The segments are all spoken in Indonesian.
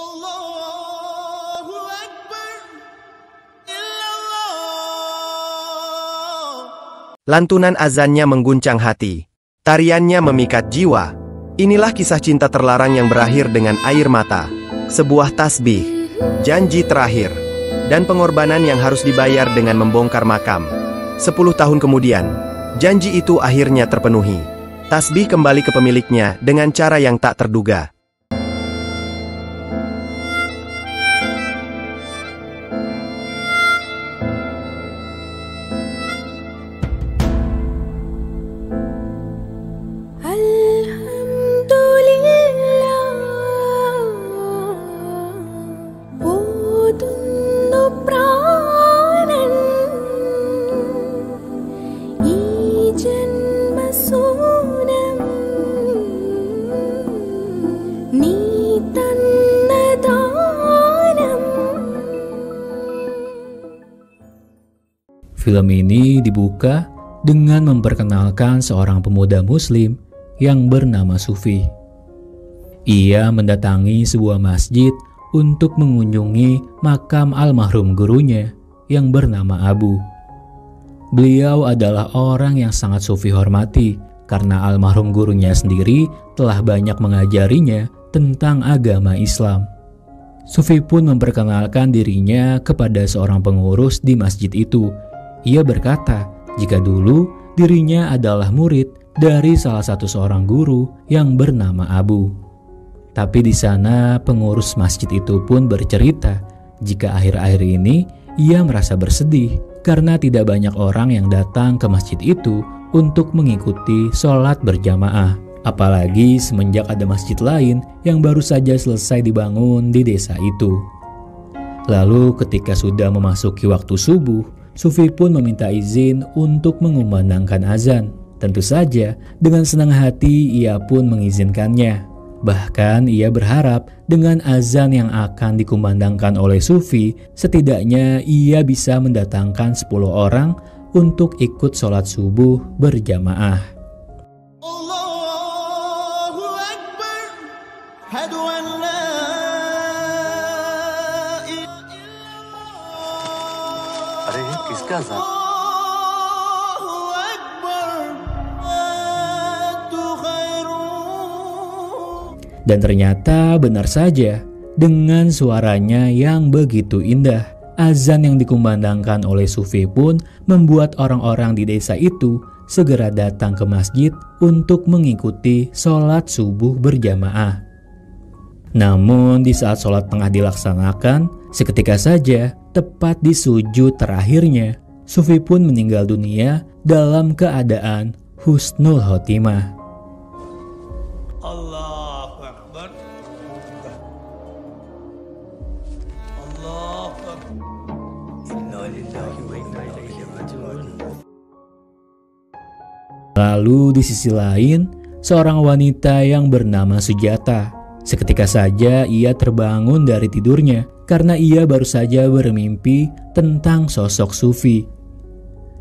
Allahu Akbar, illallah. Lantunan azannya mengguncang hati. Tariannya memikat jiwa. Inilah kisah cinta terlarang yang berakhir dengan air mata. Sebuah tasbih, janji terakhir, dan pengorbanan yang harus dibayar dengan membongkar makam. 10 tahun kemudian, janji itu akhirnya terpenuhi. Tasbih kembali ke pemiliknya dengan cara yang tak terduga. Film ini dibuka dengan memperkenalkan seorang pemuda muslim yang bernama Sufi. Ia mendatangi sebuah masjid untuk mengunjungi makam almarhum gurunya yang bernama Abu. Beliau adalah orang yang sangat Sufi hormati karena almarhum gurunya sendiri telah banyak mengajarinya tentang agama Islam. Sufi pun memperkenalkan dirinya kepada seorang pengurus di masjid itu. Ia berkata, jika dulu dirinya adalah murid dari salah satu seorang guru yang bernama Abu. Tapi di sana pengurus masjid itu pun bercerita, jika akhir-akhir ini ia merasa bersedih karena tidak banyak orang yang datang ke masjid itu untuk mengikuti sholat berjamaah. Apalagi semenjak ada masjid lain yang baru saja selesai dibangun di desa itu. Lalu ketika sudah memasuki waktu subuh, Sufi pun meminta izin untuk mengumandangkan azan. Tentu saja, dengan senang hati ia pun mengizinkannya. Bahkan ia berharap dengan azan yang akan dikumandangkan oleh Sufi, setidaknya ia bisa mendatangkan 10 orang untuk ikut sholat subuh berjamaah. Allahu Akbar, hadu an la Dan ternyata benar saja, dengan suaranya yang begitu indah, azan yang dikumandangkan oleh Sufi pun membuat orang-orang di desa itu segera datang ke masjid untuk mengikuti sholat subuh berjamaah. Namun di saat sholat tengah dilaksanakan, seketika saja tepat di sujud terakhirnya, Sufi pun meninggal dunia dalam keadaan husnul khotimah. Allahu Akbar, Allahu Akbar, inna lillahi wa inna ilaihi raji'un. Lalu di sisi lain, seorang wanita yang bernama Sujata. Seketika saja ia terbangun dari tidurnya karena ia baru saja bermimpi tentang sosok Sufi.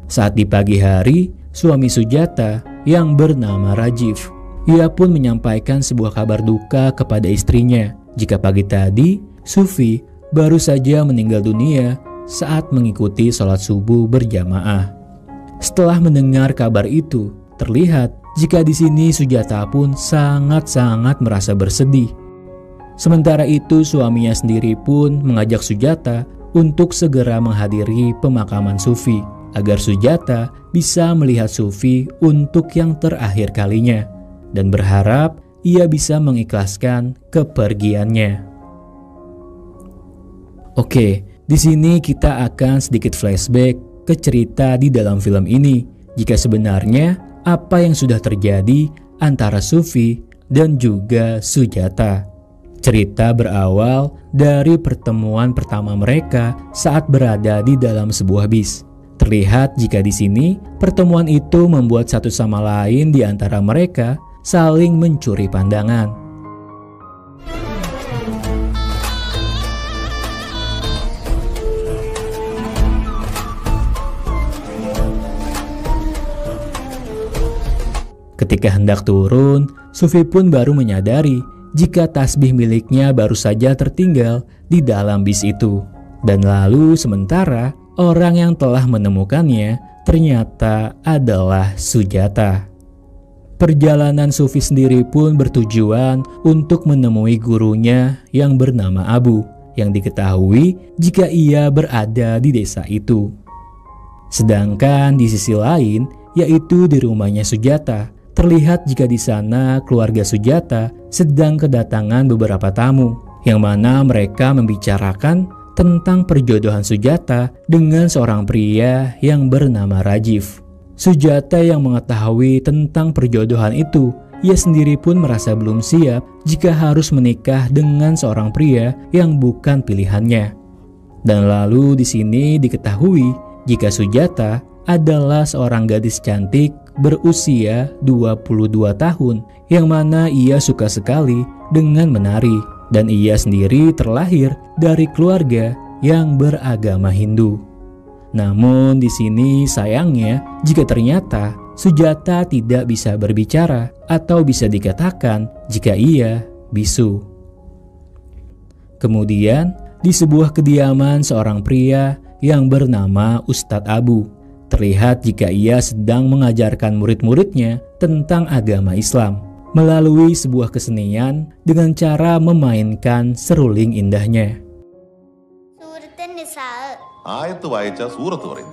Saat di pagi hari, suami Sujata yang bernama Rajif, ia pun menyampaikan sebuah kabar duka kepada istrinya. Jika pagi tadi, Sufi baru saja meninggal dunia saat mengikuti sholat subuh berjamaah. Setelah mendengar kabar itu, terlihat jika di sini Sujata pun sangat-sangat merasa bersedih. Sementara itu suaminya sendiri pun mengajak Sujata untuk segera menghadiri pemakaman Sufi agar Sujata bisa melihat Sufi untuk yang terakhir kalinya dan berharap ia bisa mengikhlaskan kepergiannya. Oke, di sini kita akan sedikit flashback ke cerita di dalam film ini. Jika sebenarnya apa yang sudah terjadi antara Sufi dan juga Sujata. Cerita berawal dari pertemuan pertama mereka saat berada di dalam sebuah bis. Terlihat jika di sini pertemuan itu membuat satu sama lain di antara mereka saling mencuri pandangan. Ketika hendak turun, Sufi pun baru menyadari jika tasbih miliknya baru saja tertinggal di dalam bis itu. Dan lalu sementara orang yang telah menemukannya ternyata adalah Sujata. Perjalanan Sufi sendiri pun bertujuan untuk menemui gurunya yang bernama Abu, yang diketahui jika ia berada di desa itu. Sedangkan di sisi lain, yaitu di rumahnya Sujata, terlihat jika di sana keluarga Sujata sedang kedatangan beberapa tamu, yang mana mereka membicarakan tentang perjodohan Sujata dengan seorang pria yang bernama Rajiv. Sujata yang mengetahui tentang perjodohan itu, ia sendiri pun merasa belum siap jika harus menikah dengan seorang pria yang bukan pilihannya. Dan lalu di sini diketahui jika Sujata adalah seorang gadis cantik berusia 22 tahun yang mana ia suka sekali dengan menari, dan ia sendiri terlahir dari keluarga yang beragama Hindu. Namun di sini sayangnya jika ternyata Sujata tidak bisa berbicara atau bisa dikatakan jika ia bisu. Kemudian di sebuah kediaman seorang pria yang bernama Ustadz Abu, terlihat jika ia sedang mengajarkan murid-muridnya tentang agama Islam melalui sebuah kesenian dengan cara memainkan seruling indahnya. ആയത്ത് വായിച്ച സൂറത്ത് പറയും.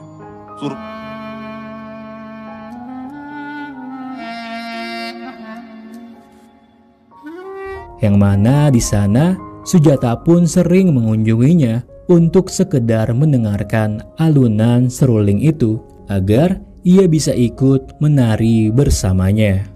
Yang mana di sana Sujata pun sering mengunjunginya untuk sekedar mendengarkan alunan seruling itu agar ia bisa ikut menari bersamanya.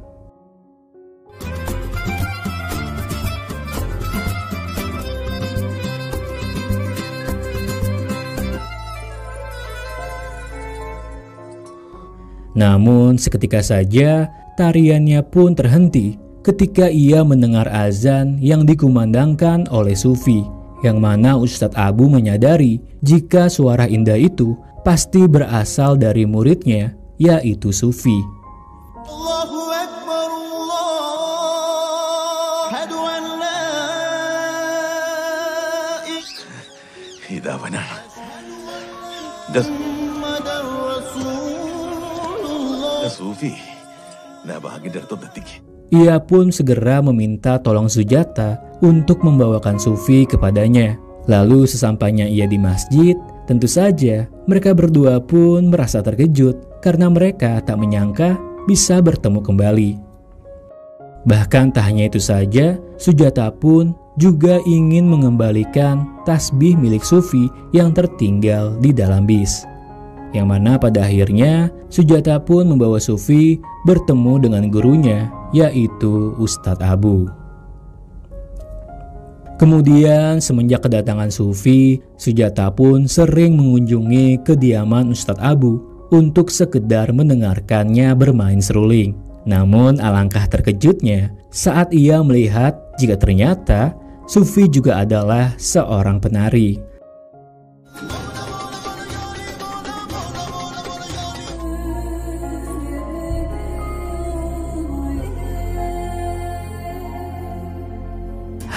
Namun seketika saja tariannya pun terhenti ketika ia mendengar azan yang dikumandangkan oleh Sufi, yang mana Ustadz Abu menyadari jika suara indah itu pasti berasal dari muridnya, yaitu Sufi. Allahu Akbar, Allahu an la إذا benar. Sufi, nah bahagia dari detik. Ia pun segera meminta tolong Sujata untuk membawakan Sufi kepadanya. Lalu sesampainya ia di masjid, tentu saja mereka berdua pun merasa terkejut karena mereka tak menyangka bisa bertemu kembali. Bahkan tak hanya itu saja, Sujata pun juga ingin mengembalikan tasbih milik Sufi yang tertinggal di dalam bis. Yang mana pada akhirnya Sujata pun membawa Sufi bertemu dengan gurunya, yaitu Ustadz Abu. Kemudian semenjak kedatangan Sufi, Sujata pun sering mengunjungi kediaman Ustadz Abu untuk sekedar mendengarkannya bermain seruling. Namun alangkah terkejutnya saat ia melihat jika ternyata Sufi juga adalah seorang penari.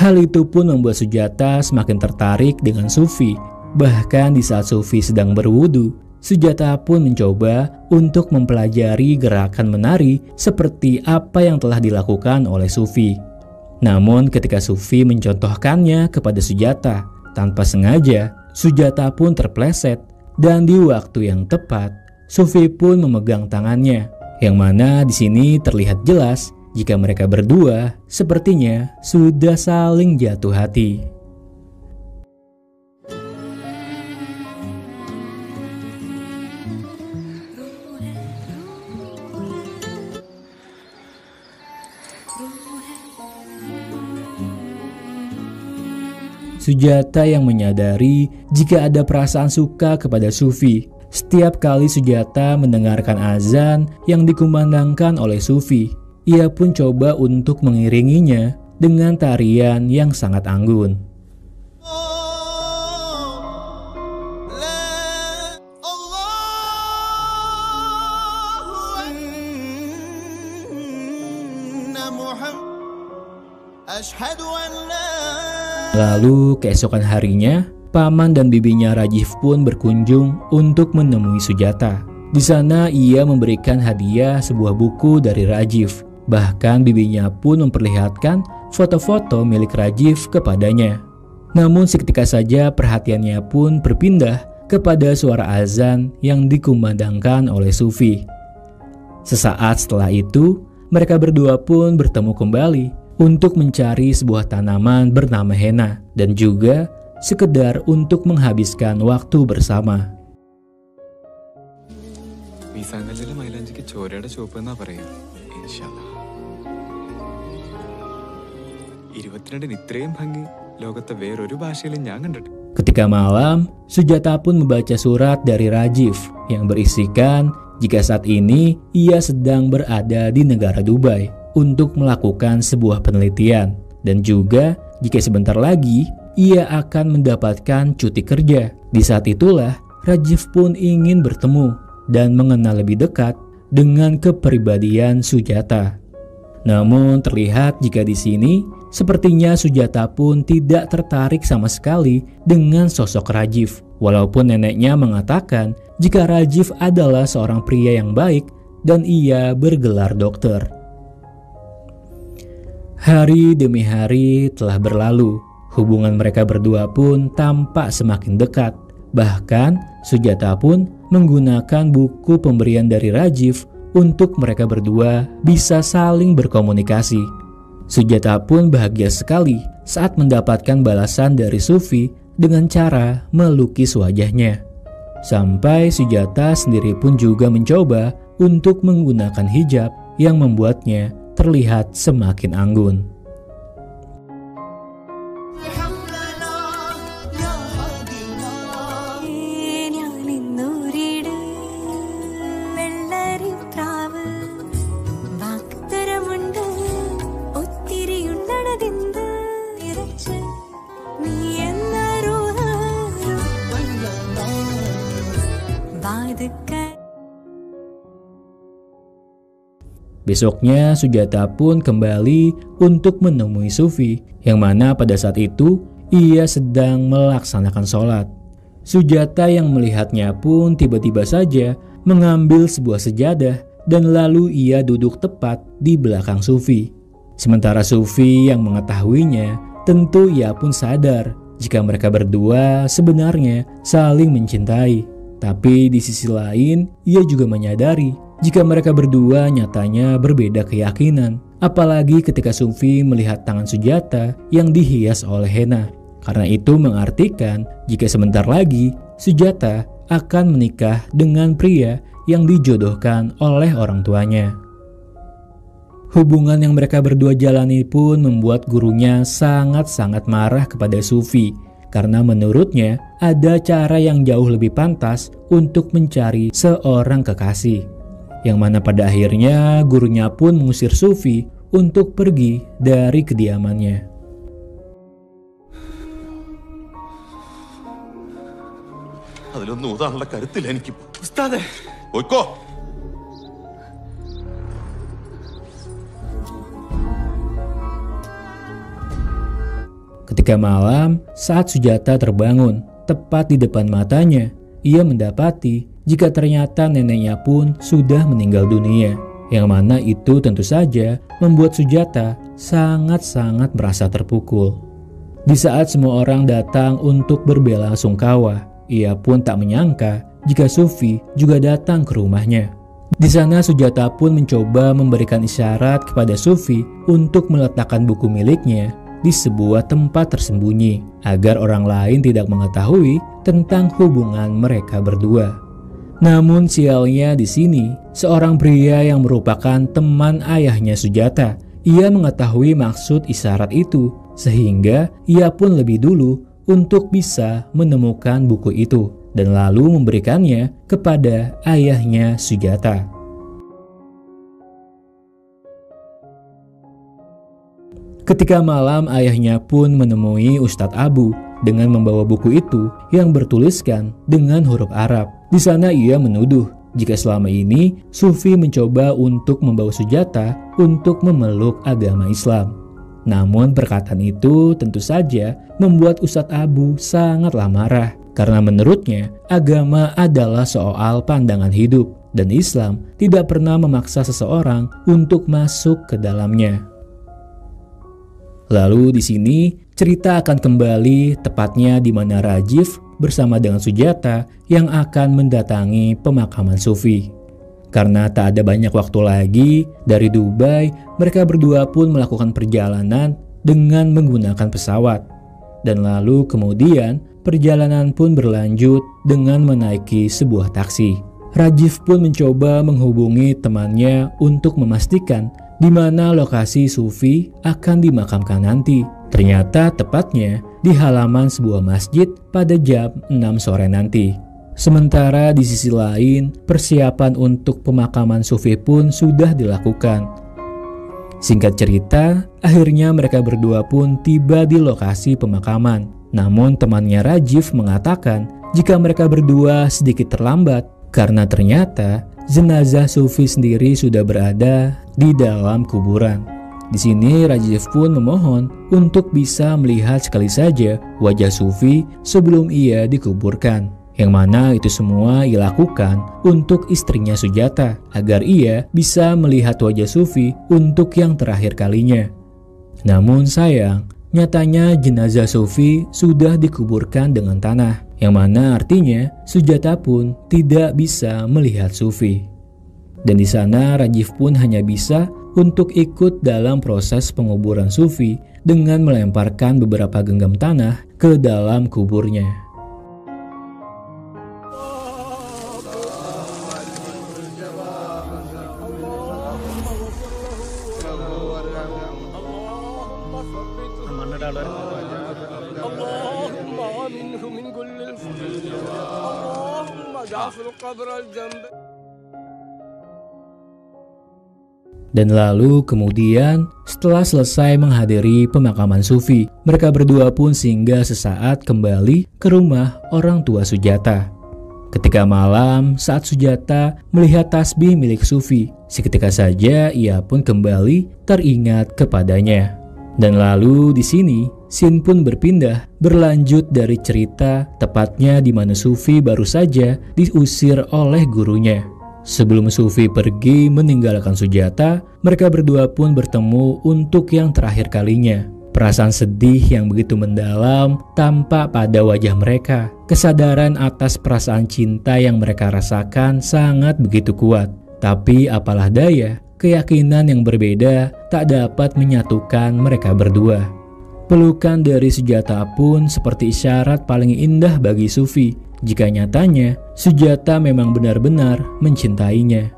Hal itu pun membuat Sujata semakin tertarik dengan Sufi. Bahkan di saat Sufi sedang berwudu, Sujata pun mencoba untuk mempelajari gerakan menari seperti apa yang telah dilakukan oleh Sufi. Namun ketika Sufi mencontohkannya kepada Sujata, tanpa sengaja Sujata pun terpleset, dan di waktu yang tepat Sufi pun memegang tangannya, yang mana di sini terlihat jelas jika mereka berdua sepertinya sudah saling jatuh hati. Sujata yang menyadari jika ada perasaan suka kepada Sufi. Setiap kali Sujata mendengarkan azan yang dikumandangkan oleh Sufi, ia pun coba untuk mengiringinya dengan tarian yang sangat anggun. Lalu keesokan harinya, paman dan bibinya Rajiv pun berkunjung untuk menemui Sujata. Di sana ia memberikan hadiah sebuah buku dari Rajiv. Bahkan bibinya pun memperlihatkan foto-foto milik Rajiv kepadanya. Namun seketika saja perhatiannya pun berpindah kepada suara azan yang dikumandangkan oleh Sufi. Sesaat setelah itu, mereka berdua pun bertemu kembali untuk mencari sebuah tanaman bernama henna dan juga sekedar untuk menghabiskan waktu bersama. Ketika malam, Sujata pun membaca surat dari Rajiv yang berisikan jika saat ini ia sedang berada di negara Dubai untuk melakukan sebuah penelitian dan juga jika sebentar lagi ia akan mendapatkan cuti kerja. Di saat itulah Rajiv pun ingin bertemu dan mengenal lebih dekat dengan kepribadian Sujata. Namun terlihat jika di sini sepertinya Sujata pun tidak tertarik sama sekali dengan sosok Rajiv. Walaupun neneknya mengatakan jika Rajiv adalah seorang pria yang baik dan ia bergelar dokter. Hari demi hari telah berlalu. Hubungan mereka berdua pun tampak semakin dekat. Bahkan Sujata pun menggunakan buku pemberian dari Rajiv untuk mereka berdua bisa saling berkomunikasi. Sujata pun bahagia sekali saat mendapatkan balasan dari Sufi dengan cara melukis wajahnya. Sampai Sujata sendiri pun juga mencoba untuk menggunakan hijab yang membuatnya terlihat semakin anggun. Besoknya Sujata pun kembali untuk menemui Sufi, yang mana pada saat itu ia sedang melaksanakan sholat. Sujata yang melihatnya pun tiba-tiba saja mengambil sebuah sejadah dan lalu ia duduk tepat di belakang Sufi. Sementara Sufi yang mengetahuinya, tentu ia pun sadar jika mereka berdua sebenarnya saling mencintai. Tapi di sisi lain, ia juga menyadari jika mereka berdua nyatanya berbeda keyakinan. Apalagi ketika Sufi melihat tangan Sujata yang dihias oleh henna. Karena itu mengartikan jika sebentar lagi Sujata akan menikah dengan pria yang dijodohkan oleh orang tuanya. Hubungan yang mereka berdua jalani pun membuat gurunya sangat-sangat marah kepada Sufi. Karena menurutnya ada cara yang jauh lebih pantas untuk mencari seorang kekasih. Yang mana pada akhirnya gurunya pun mengusir Sufi untuk pergi dari kediamannya. Ketika malam, saat Sujata terbangun, tepat di depan matanya, ia mendapati jika ternyata neneknya pun sudah meninggal dunia. Yang mana itu tentu saja membuat Sujata sangat-sangat merasa terpukul. Di saat semua orang datang untuk berbelasungkawa, ia pun tak menyangka jika Sufi juga datang ke rumahnya. Di sana Sujata pun mencoba memberikan isyarat kepada Sufi untuk meletakkan buku miliknya di sebuah tempat tersembunyi agar orang lain tidak mengetahui tentang hubungan mereka berdua. Namun sialnya di sini, seorang pria yang merupakan teman ayahnya Sujata, ia mengetahui maksud isyarat itu sehingga ia pun lebih dulu untuk bisa menemukan buku itu dan lalu memberikannya kepada ayahnya Sujata. Ketika malam ayahnya pun menemui Ustadz Abu dengan membawa buku itu yang bertuliskan dengan huruf Arab. Di sana ia menuduh jika selama ini Sufi mencoba untuk membawa Sujata untuk memeluk agama Islam. Namun perkataan itu tentu saja membuat Ustadz Abu sangatlah marah karena menurutnya agama adalah soal pandangan hidup dan Islam tidak pernah memaksa seseorang untuk masuk ke dalamnya. Lalu di sini cerita akan kembali tepatnya di mana Rajif bersama dengan Sujata yang akan mendatangi pemakaman Sufi. Karena tak ada banyak waktu lagi, dari Dubai mereka berdua pun melakukan perjalanan dengan menggunakan pesawat. Dan lalu kemudian perjalanan pun berlanjut dengan menaiki sebuah taksi. Rajif pun mencoba menghubungi temannya untuk memastikan di mana lokasi Sufi akan dimakamkan nanti. Ternyata tepatnya di halaman sebuah masjid pada jam 6 sore nanti. Sementara di sisi lain, persiapan untuk pemakaman Sufi pun sudah dilakukan. Singkat cerita, akhirnya mereka berdua pun tiba di lokasi pemakaman. Namun temannya Rajif mengatakan jika mereka berdua sedikit terlambat karena ternyata jenazah Sufi sendiri sudah berada di dalam kuburan. Di sini Rajif pun memohon untuk bisa melihat sekali saja wajah Sufi sebelum ia dikuburkan. Yang mana itu semua ia lakukan untuk istrinya Sujata agar ia bisa melihat wajah Sufi untuk yang terakhir kalinya. Namun sayang, nyatanya jenazah Sufi sudah dikuburkan dengan tanah, yang mana artinya Sujata pun tidak bisa melihat Sufi. Dan di sana Rajif pun hanya bisa untuk ikut dalam proses penguburan Sufi dengan melemparkan beberapa genggam tanah ke dalam kuburnya. Dan lalu kemudian setelah selesai menghadiri pemakaman Sufi, mereka berdua pun singgah sesaat kembali ke rumah orang tua Sujata. Ketika malam saat Sujata melihat tasbih milik Sufi, seketika saja ia pun kembali teringat kepadanya. Dan lalu di sini scene pun berpindah berlanjut dari cerita tepatnya di mana Sufi baru saja diusir oleh gurunya. Sebelum Sufi pergi meninggalkan Sujata, mereka berdua pun bertemu untuk yang terakhir kalinya. Perasaan sedih yang begitu mendalam tampak pada wajah mereka. Kesadaran atas perasaan cinta yang mereka rasakan sangat begitu kuat. Tapi apalah daya, keyakinan yang berbeda tak dapat menyatukan mereka berdua. Pelukan dari Sujata pun seperti isyarat paling indah bagi Sufi jika nyatanya Sujata memang benar-benar mencintainya.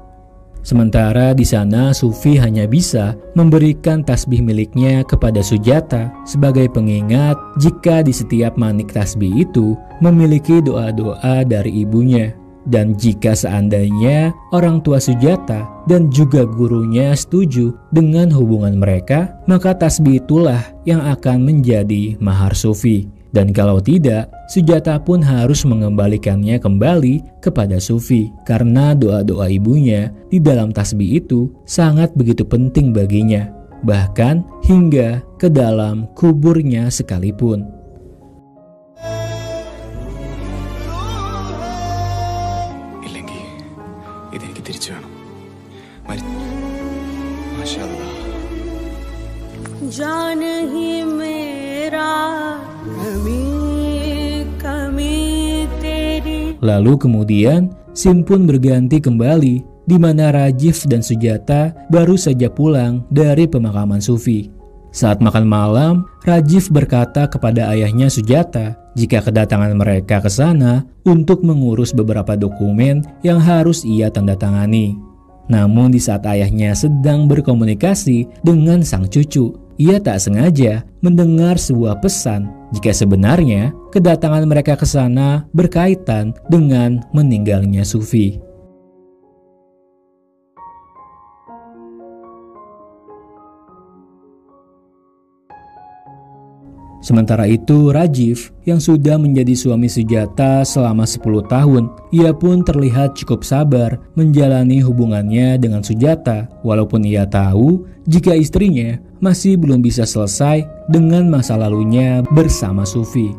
Sementara di sana Sufi hanya bisa memberikan tasbih miliknya kepada Sujata sebagai pengingat jika di setiap manik tasbih itu memiliki doa-doa dari ibunya. Dan jika seandainya orang tua Sujata dan juga gurunya setuju dengan hubungan mereka, maka tasbih itulah yang akan menjadi mahar Sufi. Dan kalau tidak, Sujata pun harus mengembalikannya kembali kepada Sufi karena doa-doa ibunya di dalam tasbih itu sangat begitu penting baginya, bahkan hingga ke dalam kuburnya sekalipun. Lalu kemudian scene pun berganti kembali di mana Rajif dan Sujata baru saja pulang dari pemakaman Sufi. Saat makan malam, Rajif berkata kepada ayahnya Sujata jika kedatangan mereka ke sana untuk mengurus beberapa dokumen yang harus ia tanda tangani. Namun di saat ayahnya sedang berkomunikasi dengan sang cucu, ia tak sengaja mendengar sebuah pesan jika sebenarnya kedatangan mereka ke sana berkaitan dengan meninggalnya Sufi. Sementara itu Rajiv yang sudah menjadi suami Sujata selama 10 tahun, ia pun terlihat cukup sabar menjalani hubungannya dengan Sujata walaupun ia tahu jika istrinya masih belum bisa selesai dengan masa lalunya bersama Sufi.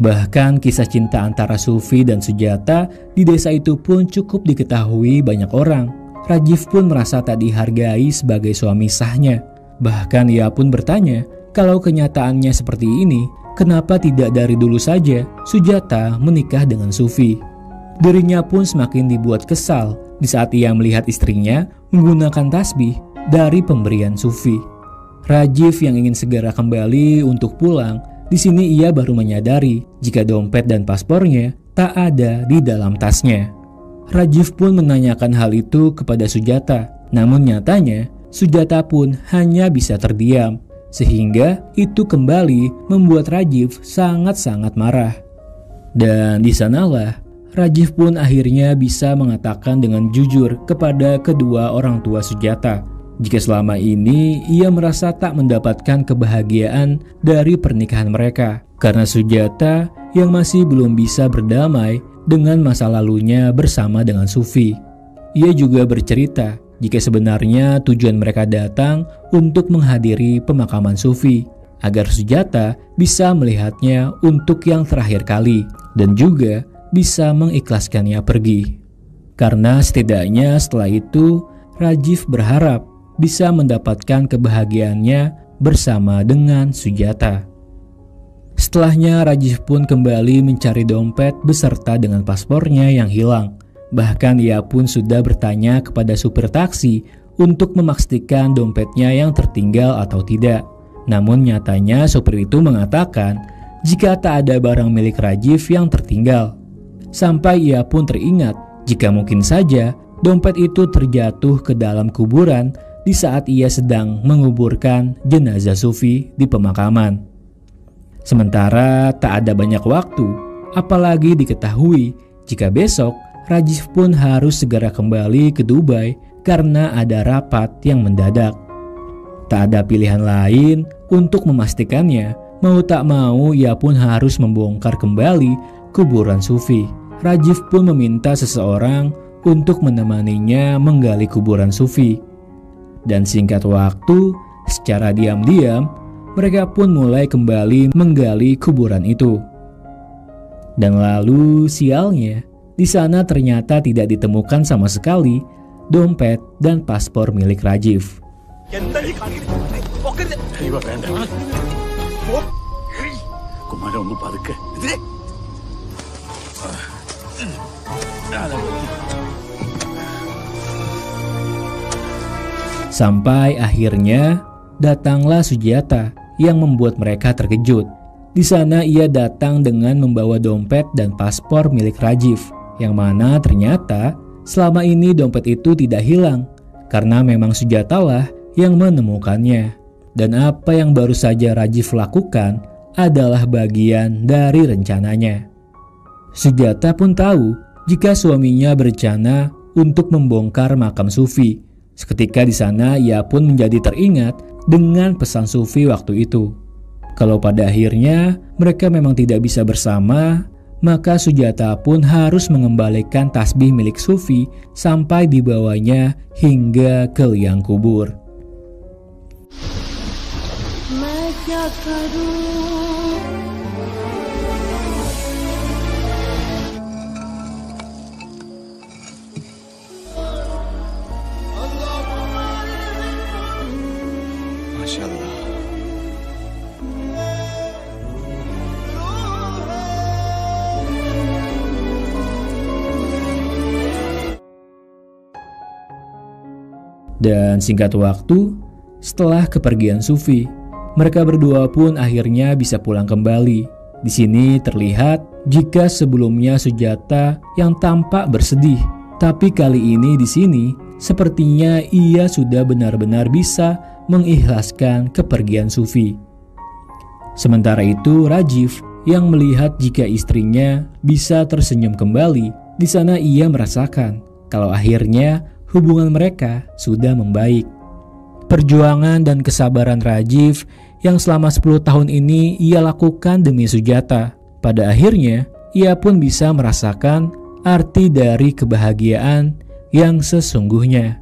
Bahkan kisah cinta antara Sufi dan Sujata di desa itu pun cukup diketahui banyak orang. Rajiv pun merasa tak dihargai sebagai suami sahnya. Bahkan ia pun bertanya, kalau kenyataannya seperti ini, kenapa tidak dari dulu saja Sujata menikah dengan Sufi? Dirinya pun semakin dibuat kesal di saat ia melihat istrinya menggunakan tasbih dari pemberian Sufi. Rajiv yang ingin segera kembali untuk pulang, di sini ia baru menyadari jika dompet dan paspornya tak ada di dalam tasnya. Rajiv pun menanyakan hal itu kepada Sujata, namun nyatanya Sujata pun hanya bisa terdiam. Sehingga itu kembali membuat Rajiv sangat-sangat marah. Dan di sanalah Rajiv pun akhirnya bisa mengatakan dengan jujur kepada kedua orang tua Sujata jika selama ini ia merasa tak mendapatkan kebahagiaan dari pernikahan mereka karena Sujata yang masih belum bisa berdamai dengan masa lalunya bersama dengan Sufi. Ia juga bercerita jika sebenarnya tujuan mereka datang untuk menghadiri pemakaman Sufi, agar Sujata bisa melihatnya untuk yang terakhir kali dan juga bisa mengikhlaskannya pergi. Karena setidaknya setelah itu, Rajiv berharap bisa mendapatkan kebahagiaannya bersama dengan Sujata. Setelahnya Rajiv pun kembali mencari dompet beserta dengan paspornya yang hilang. Bahkan ia pun sudah bertanya kepada supir taksi untuk memastikan dompetnya yang tertinggal atau tidak. Namun nyatanya supir itu mengatakan jika tak ada barang milik Rajiv yang tertinggal. Sampai ia pun teringat jika mungkin saja dompet itu terjatuh ke dalam kuburan di saat ia sedang menguburkan jenazah Sufi di pemakaman. Sementara tak ada banyak waktu, apalagi diketahui jika besok Rajiv pun harus segera kembali ke Dubai karena ada rapat yang mendadak. Tak ada pilihan lain untuk memastikannya, mau tak mau ia pun harus membongkar kembali kuburan Sufi. Rajiv pun meminta seseorang untuk menemaninya menggali kuburan Sufi. Dan singkat waktu, secara diam-diam, mereka pun mulai kembali menggali kuburan itu. Dan lalu sialnya, di sana ternyata tidak ditemukan sama sekali dompet dan paspor milik Rajiv. Sampai akhirnya datanglah Sujata yang membuat mereka terkejut. Di sana ia datang dengan membawa dompet dan paspor milik Rajiv, yang mana ternyata selama ini dompet itu tidak hilang karena memang Sujatalah yang menemukannya. Dan apa yang baru saja Rajiv lakukan adalah bagian dari rencananya. Sujata pun tahu jika suaminya berencana untuk membongkar makam Sufi. Seketika di sana ia pun menjadi teringat dengan pesan Sufi waktu itu. Kalau pada akhirnya mereka memang tidak bisa bersama, maka Sujata pun harus mengembalikan tasbih milik Sufi sampai dibawanya hingga ke liang kubur. Masya Allah. Dan singkat waktu, setelah kepergian Sufi, mereka berdua pun akhirnya bisa pulang kembali. Di sini terlihat jika sebelumnya Sujata yang tampak bersedih, tapi kali ini di sini sepertinya ia sudah benar-benar bisa mengikhlaskan kepergian Sufi. Sementara itu Rajiv yang melihat jika istrinya bisa tersenyum kembali, di sana ia merasakan kalau akhirnya hubungan mereka sudah membaik. Perjuangan dan kesabaran Rajiv yang selama 10 tahun ini ia lakukan demi Sujata. Pada akhirnya, ia pun bisa merasakan arti dari kebahagiaan yang sesungguhnya.